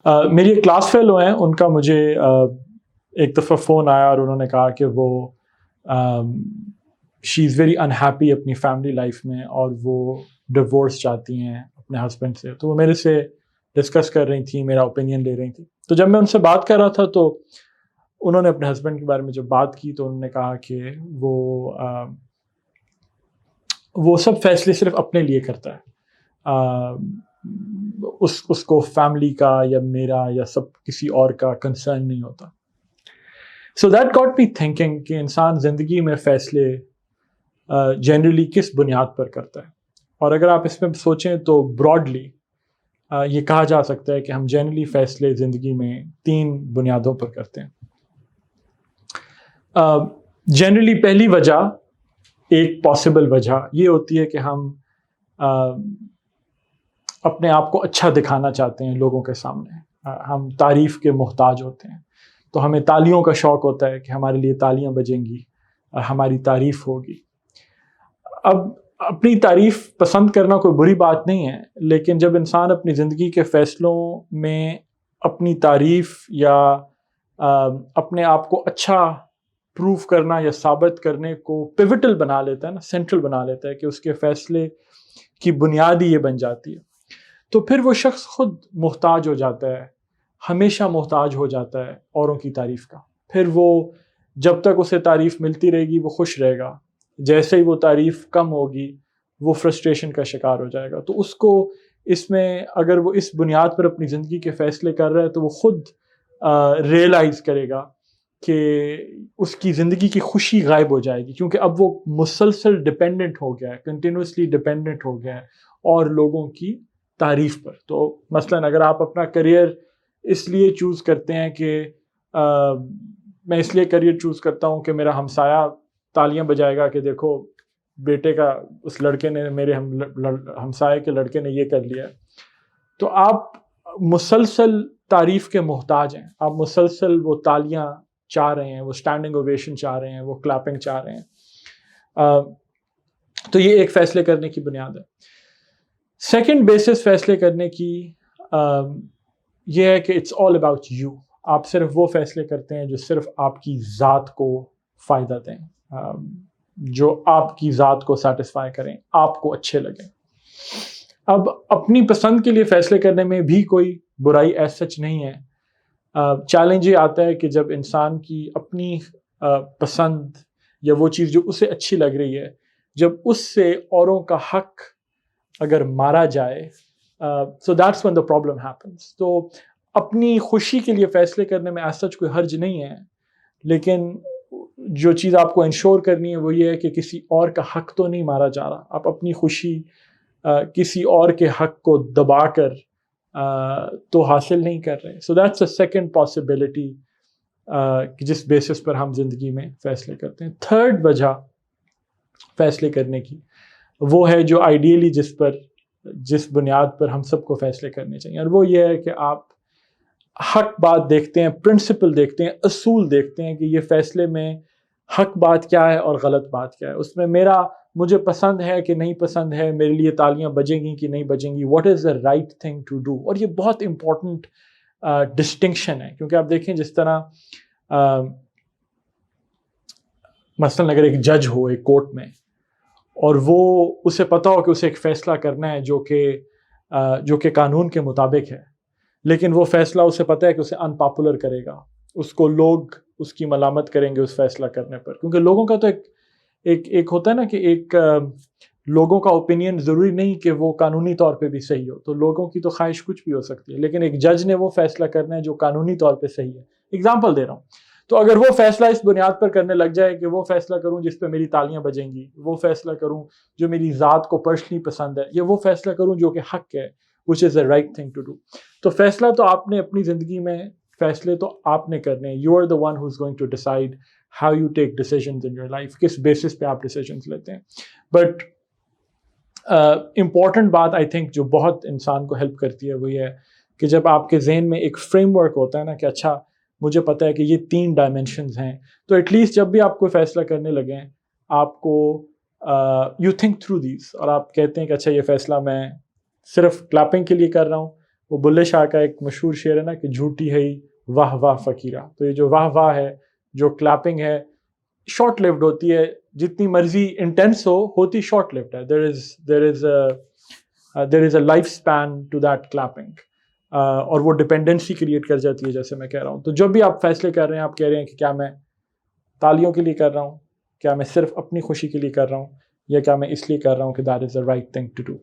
میری ایک class fellow ہیں، ان کا مجھے ایک دفعہ فون آیا اور انہوں نے کہا کہ وہ شی از ویری انہیپی اپنی فیملی لائف میں، اور وہ ڈیورس چاہتی ہیں اپنے ہسبینڈ سے. تو وہ میرے سے ڈسکس کر رہی تھیں، میرا اوپینین لے رہی تھیں. تو جب میں ان سے بات کر رہا تھا تو انہوں نے اپنے ہسبینڈ کے بارے میں جب بات کی تو انہوں نے کہا کہ وہ سب فیصلے صرف اپنے لیے کرتا ہے، اس کو فیملی کا یا میرا یا سب کسی اور کا کنسرن نہیں ہوتا. So that got me thinking کہ انسان زندگی میں فیصلے جنرلی کس بنیاد پر کرتا ہے. اور اگر آپ اس میں سوچیں تو براڈلی یہ کہا جا سکتا ہے کہ ہم جنرلی فیصلے زندگی میں 3 بنیادوں پر کرتے ہیں. جنرلی پہلی وجہ، ایک پاسبل وجہ یہ ہوتی ہے کہ ہم اپنے آپ کو اچھا دکھانا چاہتے ہیں لوگوں کے سامنے. ہم تعریف کے محتاج ہوتے ہیں، تو ہمیں تالیوں کا شوق ہوتا ہے کہ ہمارے لیے تالیاں بجیں گی، ہماری تعریف ہوگی. اب اپنی تعریف پسند کرنا کوئی بری بات نہیں ہے، لیکن جب انسان اپنی زندگی کے فیصلوں میں اپنی تعریف یا اپنے آپ کو اچھا پروف کرنا یا ثابت کرنے کو پیوٹل بنا لیتا ہے نا، سینٹرل بنا لیتا ہے کہ اس کے فیصلے کی بنیاد ہی یہ بن جاتی ہے، تو پھر وہ شخص خود محتاج ہو جاتا ہے، ہمیشہ محتاج ہو جاتا ہے اوروں کی تعریف کا. پھر وہ جب تک اسے تعریف ملتی رہے گی وہ خوش رہے گا، جیسے ہی وہ تعریف کم ہوگی وہ فرسٹریشن کا شکار ہو جائے گا. تو اس کو اس میں اگر وہ اس بنیاد پر اپنی زندگی کے فیصلے کر رہا ہے تو وہ خود ریئلائز کرے گا کہ اس کی زندگی کی خوشی غائب ہو جائے گی، کیونکہ اب وہ مسلسل ڈپینڈنٹ ہو گیا ہے، کنٹینیوسلی ڈپینڈنٹ ہو گیا ہے اور لوگوں کی تعریف پر. تو مثلاً اگر آپ اپنا کریئر اس لیے چوز کرتے ہیں کہ میں اس لیے کریئر چوز کرتا ہوں کہ میرا ہمسایہ تالیاں بجائے گا کہ دیکھو بیٹے کا اس لڑکے نے، میرے ہمسائے کے لڑکے نے یہ کر لیا، تو آپ مسلسل تعریف کے محتاج ہیں. آپ مسلسل وہ تالیاں چاہ رہے ہیں، وہ اسٹینڈنگ اوویشن چاہ رہے ہیں، وہ کلیپنگ چاہ رہے ہیں. تو یہ ایک فیصلے کرنے کی بنیاد ہے. سیکنڈ بیسس فیصلے کرنے کی یہ ہے کہ اٹس آل اباؤٹ یو. آپ صرف وہ فیصلے کرتے ہیں جو صرف آپ کی ذات کو فائدہ دیں، جو آپ کی ذات کو سیٹسفائی کریں، آپ کو اچھے لگیں. اب اپنی پسند کے لیے فیصلے کرنے میں بھی کوئی برائی ایز سچ نہیں ہے. چیلنج یہ آتا ہے کہ جب انسان کی اپنی پسند یا وہ چیز جو اسے اچھی لگ رہی ہے، جب اس سے اوروں کا حق اگر مارا جائے، so that's when the problem happens. تو اپنی خوشی کے لیے فیصلے کرنے میں ایز سچ کوئی حرج نہیں ہے، لیکن جو چیز آپ کو انشور کرنی ہے وہ یہ ہے کہ کسی اور کا حق تو نہیں مارا جا رہا. آپ اپنی خوشی کسی اور کے حق کو دبا کر تو حاصل نہیں کر رہے. So that's a second possibility جس بیسس پر ہم زندگی میں فیصلے کرتے ہیں. تھرڈ وجہ فیصلے کرنے کی وہ ہے جو آئیڈیلی جس بنیاد پر ہم سب کو فیصلے کرنے چاہیے، اور وہ یہ ہے کہ آپ حق بات دیکھتے ہیں، پرنسپل دیکھتے ہیں، اصول دیکھتے ہیں کہ یہ فیصلے میں حق بات کیا ہے اور غلط بات کیا ہے. اس میں مجھے پسند ہے کہ نہیں پسند ہے، میرے لیے تالیاں بجیں گی کہ نہیں بجیں گی، what is the right thing to do. اور یہ بہت امپورٹنٹ ڈسٹنکشن ہے، کیونکہ آپ دیکھیں جس طرح مثلاً اگر ایک جج ہو ایک کورٹ میں اور وہ اسے پتہ ہو کہ اسے ایک فیصلہ کرنا ہے جو کہ قانون کے مطابق ہے، لیکن وہ فیصلہ اسے پتہ ہے کہ اسے ان پاپولر کرے گا، اس کو لوگ اس کی ملامت کریں گے اس فیصلہ کرنے پر. کیونکہ لوگوں کا تو ایک ہوتا ہے نا کہ ایک لوگوں کا اوپینین ضروری نہیں کہ وہ قانونی طور پہ بھی صحیح ہو، تو لوگوں کی تو خواہش کچھ بھی ہو سکتی ہے، لیکن ایک جج نے وہ فیصلہ کرنا ہے جو قانونی طور پہ صحیح ہے. اگزامپل دے رہا ہوں، تو اگر وہ فیصلہ اس بنیاد پر کرنے لگ جائے کہ وہ فیصلہ کروں جس پہ میری تالیاں بجیں گی، وہ فیصلہ کروں جو میری ذات کو پرسنلی پسند ہے، یا وہ فیصلہ کروں جو کہ حق ہے which is the right thing to do. تو فیصلہ تو آپ نے اپنی زندگی میں، فیصلے تو آپ نے کرنے ہیں. You are the one who's going to decide how you take decisions in your life، کس بیسس پہ آپ ڈیسیجنز لیتے ہیں. بٹ امپورٹنٹ بات آئی تھنک جو بہت انسان کو ہیلپ کرتی ہے وہ یہ ہے کہ جب آپ کے ذہن میں ایک فریم ورک ہوتا ہے نا کہ اچھا مجھے پتہ ہے کہ یہ 3 ڈائمینشنز ہیں، تو ایٹ لیسٹ جب بھی آپ کوئی فیصلہ کرنے لگیں آپ کو یو تھنک تھرو دیز، اور آپ کہتے ہیں کہ اچھا یہ فیصلہ میں صرف کلیپنگ کے لیے کر رہا ہوں، وہ بلے شاہ کا ایک مشہور شعر ہے نا کہ جھوٹی ہے واہ واہ فقیرہ. تو یہ جو واہ واہ ہے، جو کلیپنگ ہے، شارٹ لیوڈ ہوتی ہے، جتنی مرضی انٹینس ہوتی شارٹ لیوڈ ہے. there is a life span to that clapping. اور وہ ڈپینڈنسی کریٹ کر جاتی ہے، جیسے میں کہہ رہا ہوں. تو جب بھی آپ فیصلے کر رہے ہیں، آپ کہہ رہے ہیں کہ کیا میں تالیوں کے لیے کر رہا ہوں، کیا میں صرف اپنی خوشی کے لیے کر رہا ہوں، یا کیا میں اس لیے کر رہا ہوں کہ that is the right thing to do.